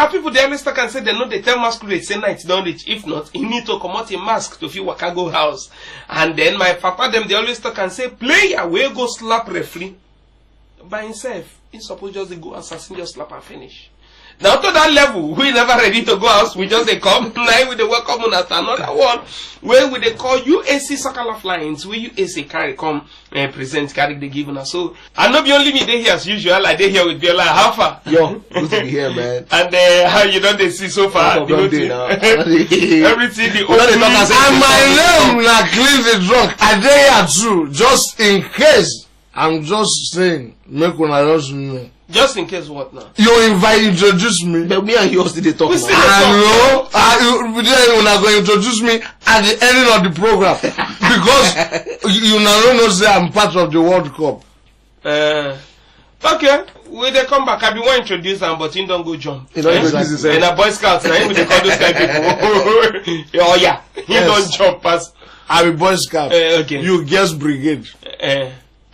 our people they always talk and say they know they tell masquerade say night don't reach. If not, he need to come out a mask to feel Wakago house. And then my papa them they always talk and say player will go slap referee by himself. He's supposed just to go assassin, just slap and finish. Now to that level, we never ready to go out. We just they come now with the welcome on after another one. Where we they call UAC Soccer Lines, where UAC carry come and present carry the given us. So I know be only me they here as usual. Like they here with Biola. How far? Yo, good to be here, man. And how you don't they see so far? Everything the and my name like clean the drunk. I dey here too, just in case. I'm just saying, make one I just know. Just in case what now? You introduce me. But me and you still dey talk now. I know. You are going to introduce me at the ending of the program. Because you now know say I'm part of the World Cup. Okay. When they come back, I be one introduce them, but he don't go jump. He don't introduce himself. And a Boy Scouts, now they call those kind of people. Oh yeah. He don't jump past. I'm a Boy Scout. Okay. You Girls Brigade.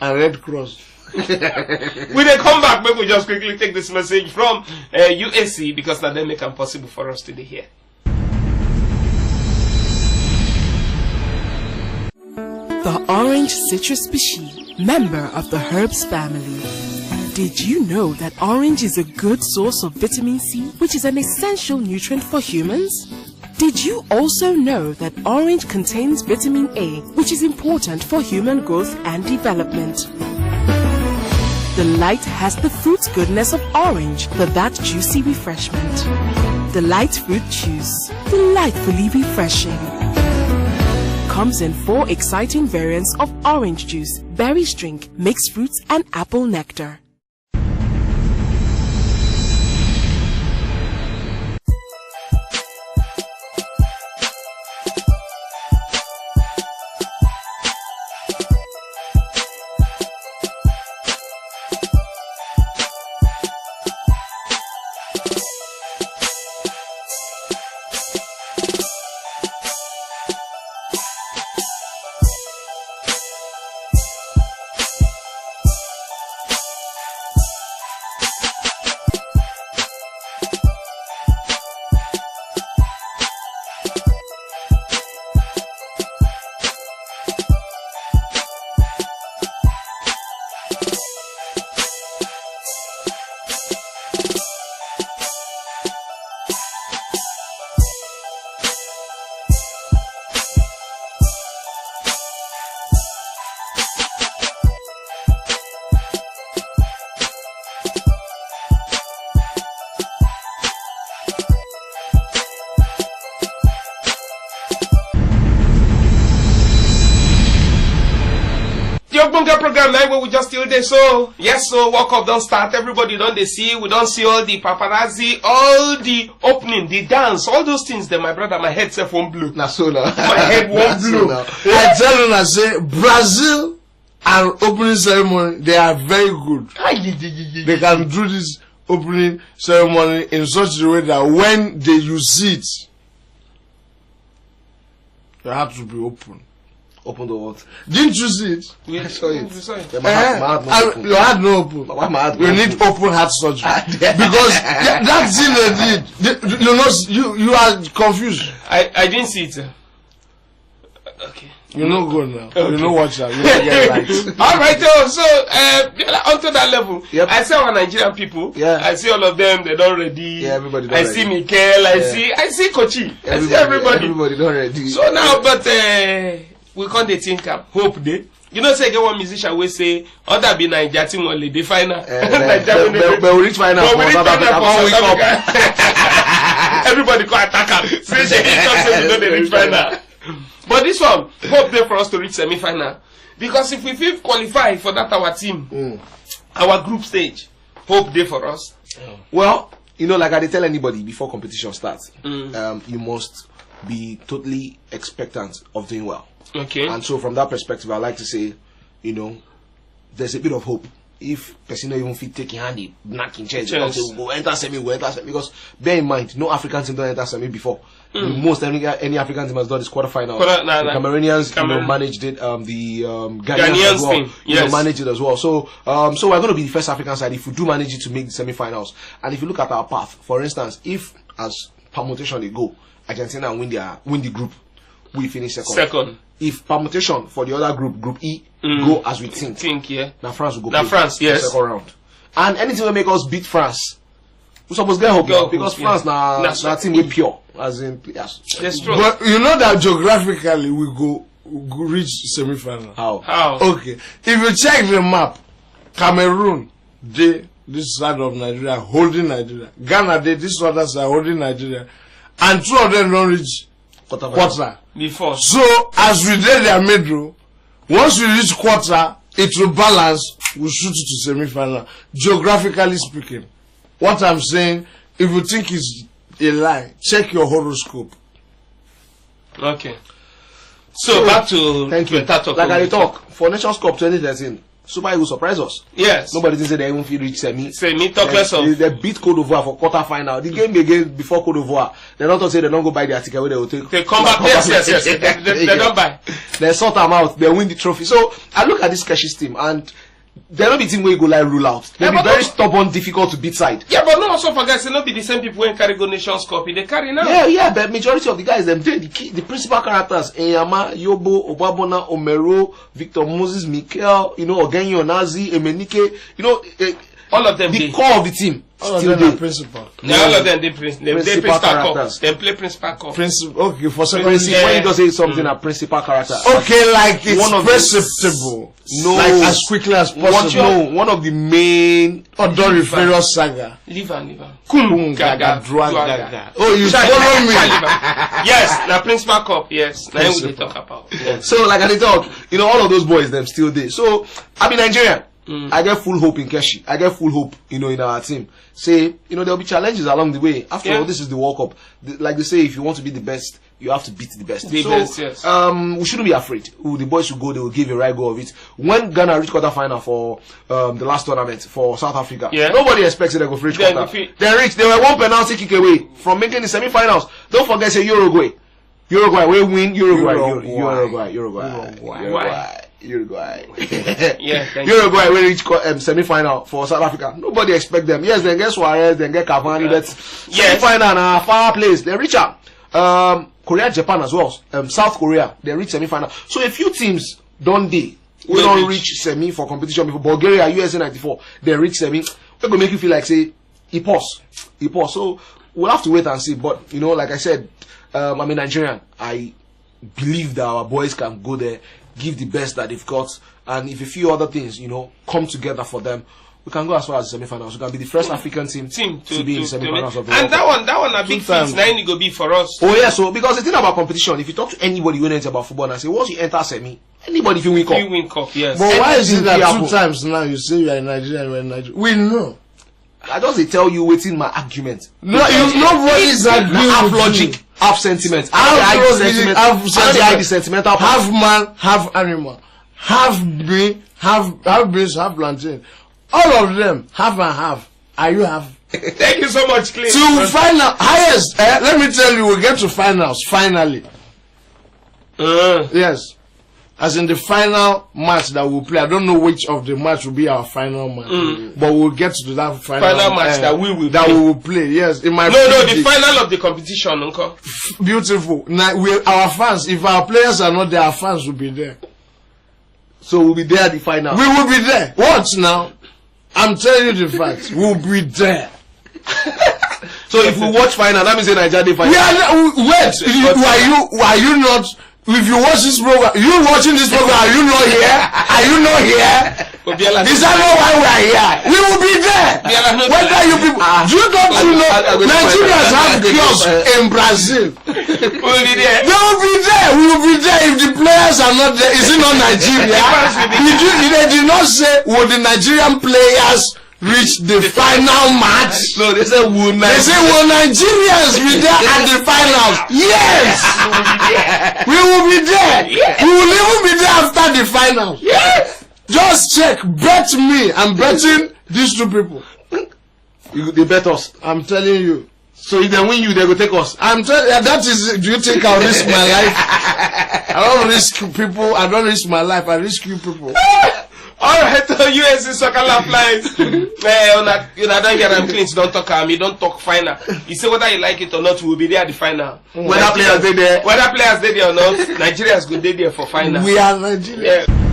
And Red Cross. When they come back, maybe we just quickly take this message from UAC because now they make it possible for us today here. The orange citrus species, member of the herbs family. Did you know that orange is a good source of vitamin C, which is an essential nutrient for humans? Did you also know that orange contains vitamin A, which is important for human growth and development? The light has the fruit goodness of orange for that juicy refreshment. The light fruit juice, delightfully refreshing. Comes in 4 exciting variants of orange juice, berry drink, mixed fruits and apple nectar. Program now where we just still there. So yes, so World Cup don't start. Everybody don't they see. We don't see all the paparazzi, all the opening, the dance, all those things. Then my brother, my head self won't blue. Nah, so now. My head won't blue. I tell you, I say Brazil and opening ceremony, they are very good. They can do this opening ceremony in such a way that when they use it, you have to be open. Open the what? Didn't you see it? We saw it. We saw it. Yeah, my heart no open. Your heart no open. Why my heart You need open heart surgery. Because that thing they did, you know, you are confused. I didn't see it. Okay. You know good now. Okay. You know what you get right. Alright, so onto that level. Yep. I see our Nigerian people. Yeah. I see all of them, they don't ready. Yeah, everybody I done see ready. Mikel, I see Kochi. I see everybody. Everybody don't ready. So now, but we can't think hope day. You know, say get one musician will say, other be Nigeria team only the final. But we reach final. But we reach final for we South Africa. Everybody go attack her. Say she say we know they reach final. But this one, hope there for us to reach semi-final. Because if we feel qualify for that our team, our group stage, hope there for us. Well, you know, like I tell anybody before competition starts, you must be totally expectant of doing well. Okay. And so from that perspective, I like to say, you know, there's a bit of hope if person don't even fit taking handy, knocking chairs, they say we go enter semi, because bear in mind, no African team don't enter semi before. Most any African team has done this quarterfinal. The Cameroonians managed it. The Ghanaians as well, managed it as well. So so we're going to be the first African side if we do manage it to make the semi-finals. And if you look at our path, for instance, if as permutation they go, Argentina win the group, we finish second. If permutation for the other group E, go as we think, now France will go. Now France, yes, second round. And anything will make us beat France, we supposed to get hope because France now team we pure, as in yes. But you know that geographically we go reach semi-final. How? Okay, if you check the map, Cameroon, this side of Nigeria holding Nigeria, Ghana, this other side holding Nigeria, and two of them don't reach quarter. Before. So as we did their middle, once we reach quarter, it will balance. We shoot it to semi-final. Geographically speaking, what I'm saying, if you think it's a lie, check your horoscope. Okay. So back to thank you. Like I talk for Nations Cup 2013. Super Eagles surprise us. Yes. Nobody didn't say they even feel reach semi. Talk less of. They beat Cote d'Ivoire for quarter final. The game again before Cote d'Ivoire. They don't say they don't go buy their ticket where they will take. They come back. Yes. They don't buy. They sort them out. They win the trophy. So I look at this Keshi's team and they're not the team where you go like rule out. They'll be very stubborn, difficult to beat side. Yeah, but no also forget it's not be the same people when carry go Nations Cup. They carry now. Yeah, but majority of the guys them the principal characters, Enyama, Yobo, Obabona, Omero, Victor Moses, Mikel, Ogenyi Onazi, Emenike, all of them the core of the team. All of them are principal. Yeah, all of them they principal characters. They play principal cup. Okay, for second when you just say something a principal character. Okay, like it's one of perceptible. No, like as quickly as possible. One of the main Odoriferous saga. Liver. Gaga. Oh, you follow me? Yes, the principal cup. Yes, now we talk about. Yes. So like I talk, all of those boys them still there. So I be Nigerian. I get full hope in Keshi. I get full hope, in our team. Say, there'll be challenges along the way. After all, this is the World Cup. Like they say, if you want to be the best, you have to beat the best. The best, yes. We shouldn't be afraid. The boys will go, they will give a right go of it. When Ghana reached quarterfinal for the last tournament for South Africa, nobody expected they go reach quarter. They were one penalty kick away from making the semi-finals. Don't forget, say Uruguay, we win. Uruguay. Uruguay will reach semi-final for South Africa. Nobody expect them. Yes, then get Suarez, then get Cavani, but semi-final na far place. They reach out. Korea, Japan as well. South Korea, they reach semi-final. So a few teams don't we don't reach semi for competition before. Bulgaria, USA 94, they reach semi. They're gonna make you feel like say he pause. So we'll have to wait and see. But like I said, I'm a Nigerian. I believe that our boys can go there, give the best that they've got, and if a few other things, come together for them, we can go as far as the semi-finals. We can be the first African team to be in the semi-finals of the World Cup. And that one a big feat. Now it go be for us. Oh yeah, so because the thing about competition, if you talk to anybody who knows about football and say once you enter semi, anybody can win cup. You win cup, yes. But why is it that 2 times now you say you are in Nigeria, We know. I just tell you waiting my argument. No, nobody is arguing. Half logic, half sentiment. Half sentimental. Half man, half animal. Half beans, half plantain. All of them, half and half. Are you half? Thank you so much, Clay. To final highest. Let me tell you, we'll get to finals finally. Yes. As in the final match that we'll play. I don't know which of the match will be our final match, but we'll get to that final match that we will play. Yes, the final of the competition, Uncle. Beautiful. Now, our fans, if our players are not there, our fans will be there. So we'll be there at the final. We will be there. What now? I'm telling you the facts. We'll be there. So if we watch final, that means in Nigeria final. Wait. Are you not? If you watch this program, are you not here? Are you not here? Is that not why we are here? We will be there. Whether you people, Nigerians have kiosks in Brazil. We will be there. They will be there. We will be there if the players are not there. Is it not Nigeria? They did not say will the Nigerian players reach the final match. No, they say will Nigerians be there at the finals? Yes. We will be there. We will even be there after the finals. Yes. Just check. Bet me. I'm betting these two people. They bet us. I'm telling you. So if they win you, they go take us. I'm telling you, that is, do you think I'll risk my life? I don't risk people, I don't risk my life, I risk you people. Alright, USC Soccer Lifelines. You don't hear them cleans, don't talk you don't talk final. You say whether you like it or not, we'll be there at the final. Whether players they there. Whether players they there or not, Nigeria's good day there for final. We are Nigeria. Yeah.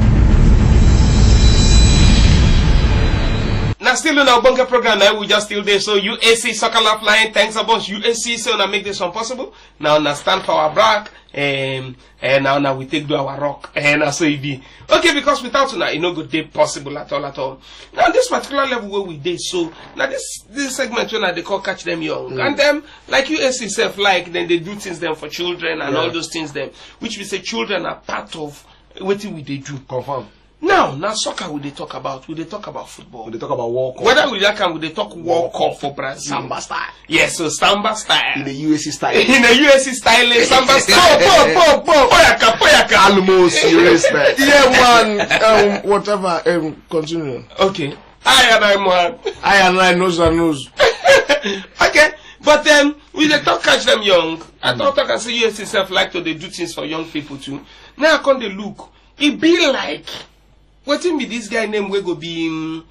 Now still in our bunker program now, we just still there. So USC Soccer Lifeline, thanks a bunch. USC so now make this one possible. Now stand for our back. And now we take to our rock. And so it be. Okay, because without now, it no good day possible at all. Now this particular level where we did, so now this segment when they call Catch Them Young. And them, like USC self like, then they do things them for children and all those things them, which we say children are part of what we they do. Confirm. Now soccer we they talk about football. We they talk about World Cup. Whether we like we they talk World Cup for Brazil. Samba style. Yes, so Samba style. In the USC style. In the USC style, Samba style. Poyaka. Almost serious style. Yeah, man. Whatever. Continue. Okay. I knows and knows. Okay. But we they talk Catch Them Young. I thought I can say USC self like to they do things for young people too. Now I come they look. It be like what be this guy name we go be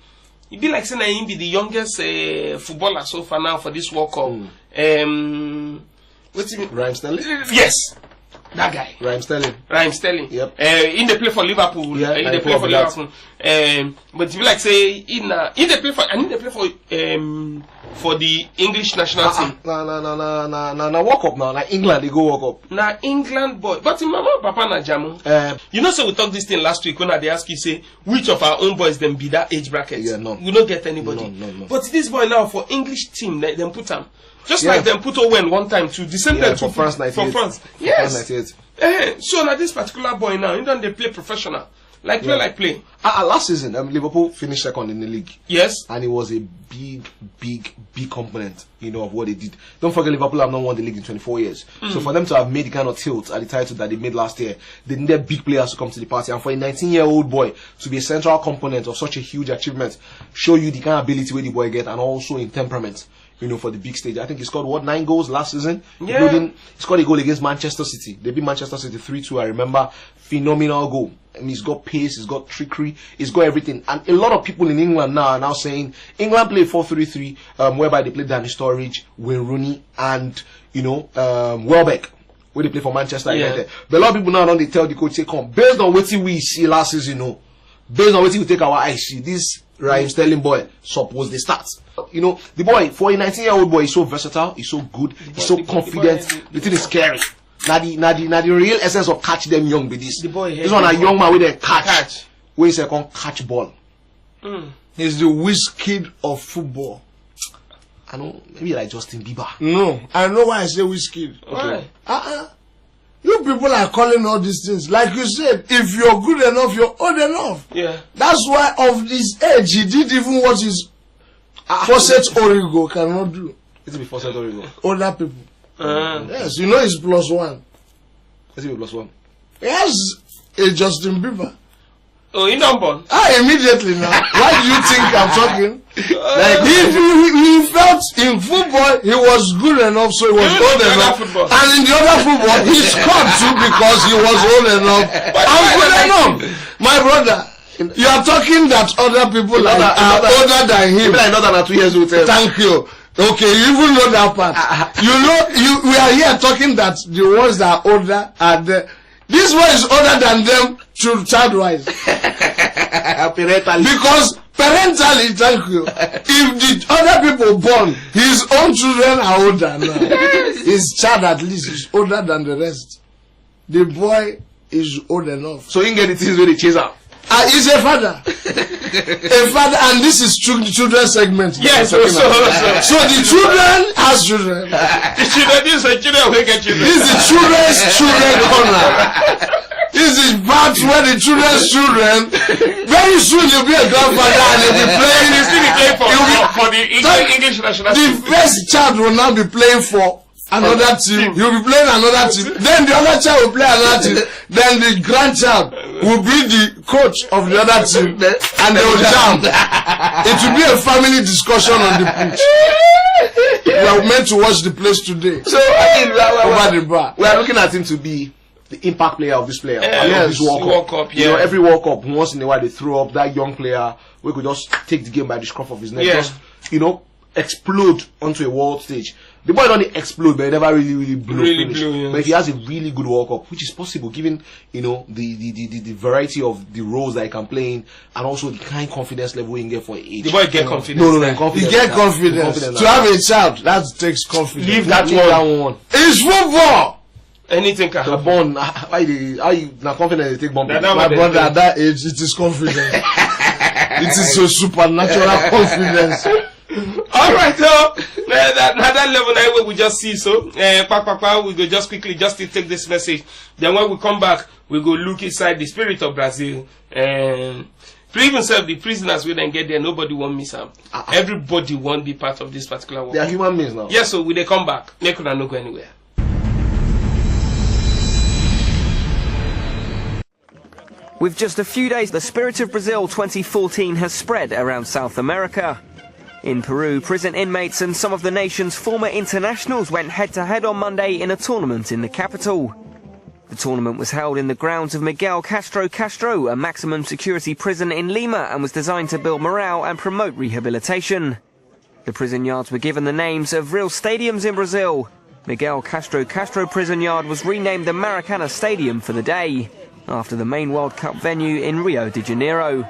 it be like saying him be the youngest footballer so far now for this World Cup. What's him? Raheem Sterling? Yes. That guy. Raheem Sterling. Yep. In the play for Liverpool. Yeah, in the play for Liverpool. But it be like say in the play for the English national team. Na World Cup now. Na England they go World Cup. Na England boy. But in mama papa na jamu. You know, so we talked this thing last week when they ask you say which of our own boys them be that age bracket. Yeah, no. We don't get anybody. No. But this boy now for English team, them put him. Just like them put Owen one time too. The same time for France 98. For France. Yes. France 98. So now this particular boy now, he don't they play professional. Like play. Last season, Liverpool finished second in the league. Yes. And it was a big component, of what they did. Don't forget, Liverpool have not won the league in 24 years. So for them to have made the kind of tilt at the title that they made last year, they needed big players to come to the party. And for a 19-year-old boy to be a central component of such a huge achievement, show you the kind of ability where the boy get, and also in temperament. For the big stage. I think he scored 9 goals last season. Yeah. He scored a goal against Manchester City. They beat Manchester City 3-2. I remember. Phenomenal goal. He's got pace, he's got trickery, he's got everything. And a lot of people in England now are now saying England play 4-3-3, whereby they play Danny Sturridge, Wayne Rooney, and Welbeck, where they play for Manchester United. But a lot of people now they tell the coach, say, come, based on what we see last season, based on what we take our eyes see, this Raheem Sterling boy suppose they start. The boy, for a 19-year-old boy, he's so versatile, he's so good, he's so confident. The thing is scary. Now the real essence of Catch Them Young be this. This one a young man with a catch. Where he can catch ball. He's the Wizkid of football. I know, maybe like Justin Bieber. No, I know why I say Wizkid. Okay. You people are calling all these things. Like you said, if you're good enough, you're old enough. Yeah. That's why of his age, he did even what his Fawcett Origo cannot do. It's be Fawcett Origo. Older people. Yes, he's +1. Let's be +1. He has a Justin Bieber. Oh, he don't born. Immediately now. Why do you think I'm talking? Like he felt in football he was good enough, so he was old enough. And in the other football he scored too because he was old enough. I'm good enough. My brother, you are talking that other people are older than him. People are not than 2 years old. Thank you. Okay, you even know that part. We are here talking that the ones that are older are there. This one is older than them child-wise. Because parentally, thank you. If the other people born, his own children are older now. His child at least is older than the rest. The boy is old enough. So you get the things where they chase out. He's a father. A father, and this is children segment. Yes, so the children has children. This is the children's children corner. This is part where the children's children. Very soon you'll be a grandfather and you'll be playing. For the English national team. The first child will now be playing for another team. You'll be playing another team. Then the other child will play another team. Then the grandchild will be the coach of the other team, and they will jam. It will be a family discussion on the pitch. We are meant to watch the place today. So I mean, we are looking at him to be the impact player of this player. Yes, this World Cup. Yeah. You know, every World Cup, once in a while they throw up that young player who could just take the game by the scruff of his neck. Yeah. Just, you know, explode onto a world stage. The boy don't explode, but he never really blew. Yeah. But if he has a really good World Cup, which is possible given, you know, the variety of the roles that he can play in, and also the kind of confidence level he can get for age. The boy get confidence. No, confidence. You get confidence. To have a child, that takes confidence. Leave that one. It's football. Anything can The happen. bond, how you now confident they take bomb? That My brother, at that age, it is confidence. It is a supernatural confidence. Alright, so that level now where we just see so we go just quickly just to take this message. Then when we come back, we go look inside the spirit of Brazil. Even self the prisoners will then get there, nobody won't miss out. Everybody won't be part of this particular one. They are human beings now. Yes, so we they come back. Make sure not go anywhere. With just a few days, the Spirit of Brazil 2014 has spread around South America. In Peru, prison inmates and some of the nation's former internationals went head-to-head on Monday in a tournament in the capital. The tournament was held in the grounds of Miguel Castro Castro, a maximum security prison in Lima, and was designed to build morale and promote rehabilitation. The prison yards were given the names of real stadiums in Brazil. Miguel Castro Castro Prison Yard was renamed the Maracana Stadium for the day, after the main World Cup venue in Rio de Janeiro.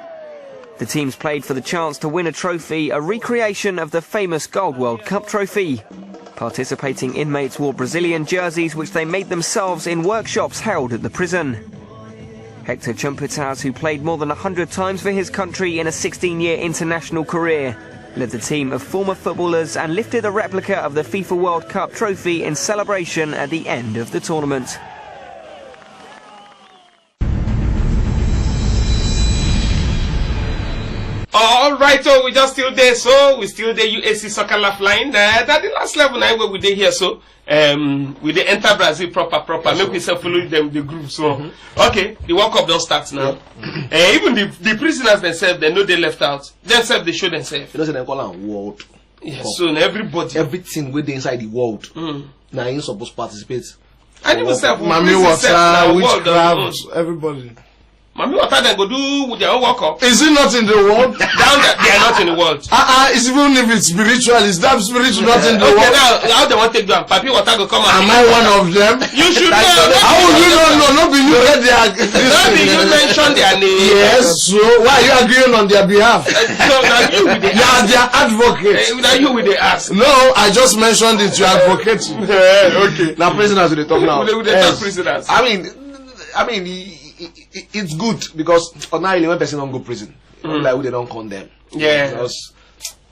The teams played for the chance to win a trophy, a recreation of the famous Gold World Cup trophy. Participating inmates wore Brazilian jerseys which they made themselves in workshops held at the prison. Hector Champitas, who played more than 100 times for his country in a 16-year international career, led the team of former footballers and lifted a replica of the FIFA World Cup trophy in celebration at the end of the tournament. Alright, so we just still there, so we still there UAC Soccer Lifeline. That the last level now where we dey here, so we dey enter Brazil proper. Make we self follow them the group. So okay, the World Cup don't start now. Even the prisoners themselves, they know they left out. Themselves they show themselves. You know, they call them world. Yes, so everybody, everything within inside the world, now ain't supposed to participate. And even self, Mami Water, witchcraft, everybody. Mami Water then go do with their own World Cup. Is it not in the world? Down there, they are not in the world. It's even if it's spiritual, is that spiritual not in the okay, world? now how they want to take them? Papi Water go come Am and I one of them? You should know. How would you not know? Not be you get their. Not be you mention their name. Yes, so why are you agreeing on their behalf? So now you with the You are their advocate. now you with the ask. No, I just mentioned it. You are advocating. Okay. Now prisoners with the talk now. With the top prisoners. I mean, it's good because ordinarily when person don't go prison, like they don't condemn. Yeah. Because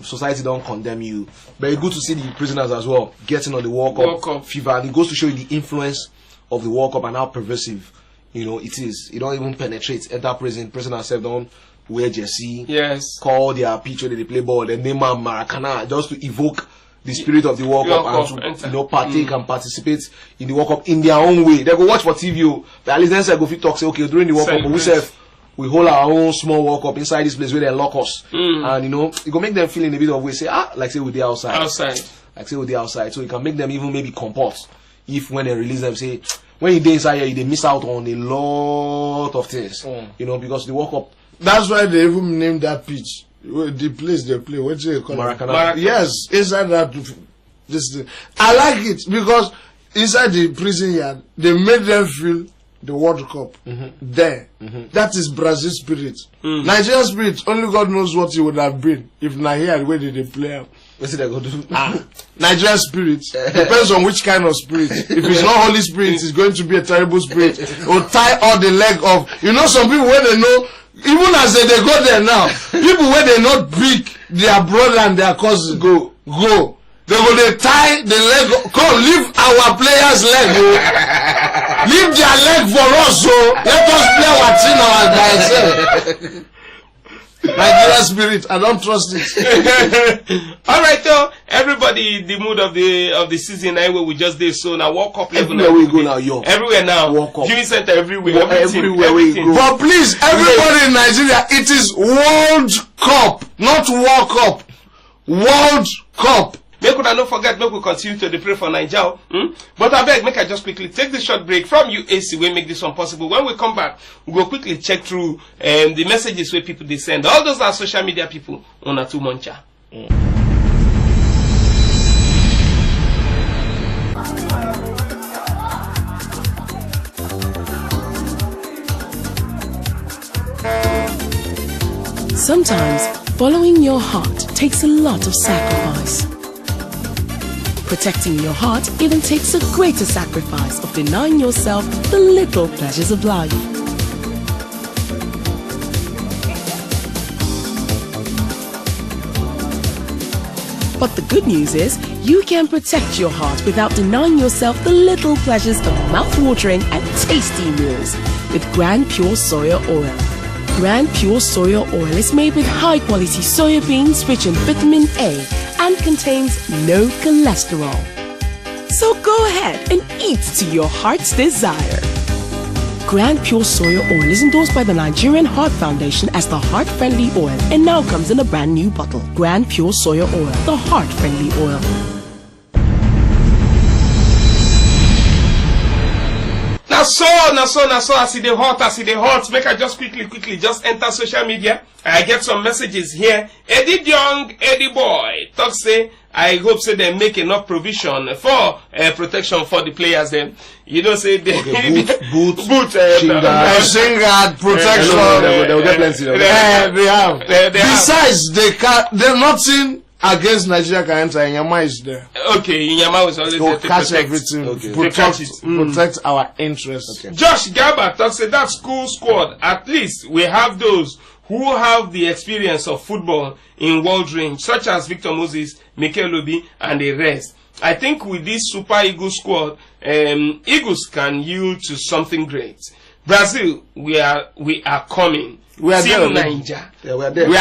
society don't condemn you. But it's good to see the prisoners as well getting on the World Cup fever, and it goes to show you the influence of the World Cup and how pervasive, you know, it is. It don't even penetrate. Enter prison, prisoners self don't wear jersey. Yes. Call their pitch when they play ball, then name them Maracana just to evoke the spirit of the World Cup and to, you know, partake and participate in the World Cup in their own way. They go watch for TV, but at least then say go fit talk say okay during the World Cup, but we hold our own small World Cup inside this place where they lock us, and you know it go make them feel in a bit of way say like say with the outside, like say with the outside, so it can make them even maybe comport if when they release them say when you dey inside here they miss out on a lot of things, you know, because the World Cup. That's why they even named that pitch. The place they play, what do you call it? Maracana. Yes, inside that this thing. I like it because inside the prison yard they made them feel the World Cup there. That is Brazil spirit. Nigerian spirit, only God knows what it would have been if not here where did they play up. What's it they go do? Nigerian spirit depends on which kind of spirit. If it's not Holy Spirit, it's going to be a terrible spirit. It will tie all the leg off. You know, some people where they know. Even as they go there now, people where they not big, their brother and their cousin go. They go they tie the leg. Come, leave our players' leg. Leave their leg for us. So let us play our thing by ourselves. Nigeria spirit. I don't trust it. All right, though. Everybody, the mood of the season anyway, we just did so now. World Cup level. Everywhere we go now, yo. Everywhere now. World Cup. Viewing center everywhere. Everywhere we go. But please, everybody in Nigeria, it is World Cup, not World Cup. World Cup. Make una not forget, make we continue to pray for Nigeria. But I beg, make I just quickly take this short break from UAC. We make this one possible. When we come back, we go quickly check through the messages where people they send. All those are social media people on a 2 moncha. Sometimes following your heart takes a lot of sacrifice. Protecting your heart even takes a greater sacrifice of denying yourself the little pleasures of life. But the good news is, you can protect your heart without denying yourself the little pleasures of mouth-watering and tasty meals with Grand Pure Soya Oil. Grand Pure Soya Oil is made with high-quality soya beans rich in vitamin A and contains no cholesterol. So go ahead and eat to your heart's desire. Grand Pure Soya Oil is endorsed by the Nigerian Heart Foundation as the heart-friendly oil and now comes in a brand new bottle. Grand Pure Soya Oil, the heart-friendly oil. Now so, I see the hot. Make I just quickly just enter social media. I get some messages here. Eddie Young, Eddie Boy, talk say, I hope say they make enough provision for protection for the players. Then you know say they boot, Shinguard, protection. They will get plenty. They have. They Besides, they're nothing against Nigeria can enter. Inyama is there. Okay, Inyama was always there to catch protect. everything. Okay. Protect our interests. Okay. Josh Garber talks say that school squad. At least we have those who have the experience of football in world range, such as Victor Moses, Mikel Obi, and the rest. I think with this Super Eagles squad, Eagles can yield to something great. Brazil, we are coming. We are there. Niger. Yeah, we are there. We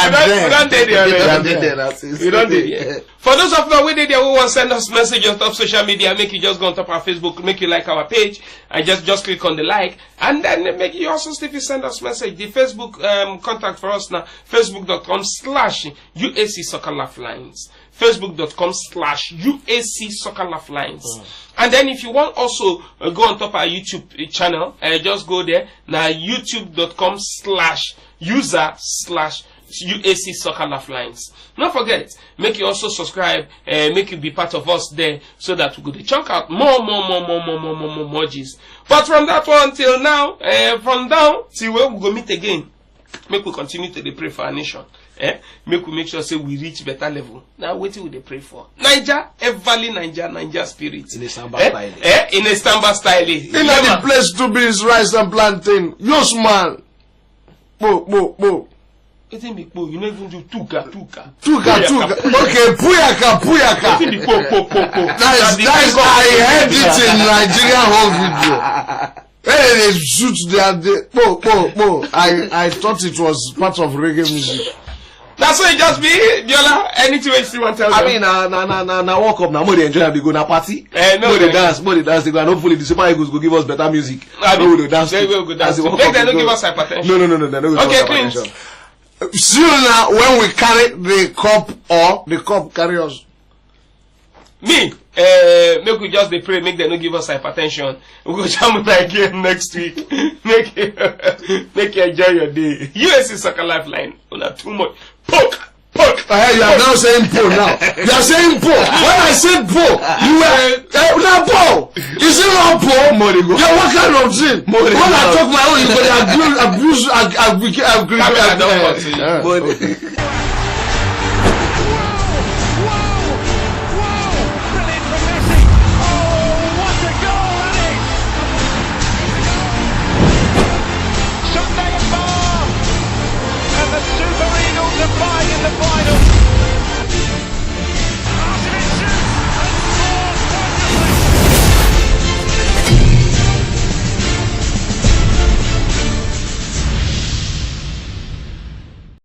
don't there. For those of you who did there, who want to send us messages on top social media, make you just go on top our Facebook, make you like our page, and just click on the like, and then make you also if you send us message. The Facebook contact for us now, facebook.com/UAC Soccer Lifelines. Facebook.com/UAC Soccer Lifelines. And then if you want also go on top our YouTube channel, just go there now, youtube.com/user/UAC Soccer Lifelines. Don't forget, make you also subscribe, make you be part of us there, so that we go to chunk out more G's. But from that one till now, from now till where we go meet again, make we continue to pray for our nation. Make we make sure say we reach better level. Now what will they pray for? Niger spirit. In a samba style. In a samba style. The place to be is rice and plantain. Yes, man. Bo. It ain't be po. You don't even do tuka. Okay, puyaka. It ain't be po. That is I heard it in Nigeria whole video. Hey, they shoot po. I thought it was part of reggae music. That's what it just be, Biola. Anything you want to tell I mean, na walk up now. More they enjoy and they go na party. More they dance. They go, and hopefully the Super Eagles will give us better music. They will dance. They will dance. Make them don't give us hypertension. No. They don't give us hypertension. See you now when we carry the cup or the cup carry us. Me, make we just pray, make them not give us hypertension. We go jam again next week. Make you enjoy your day. UAC Soccer Lifeline. Not too much. Poke. You are now saying po now. You are saying po. When I said po, you were now po. Is it not po? Yeah, what kind of thing? When I talk my own, you go abuse.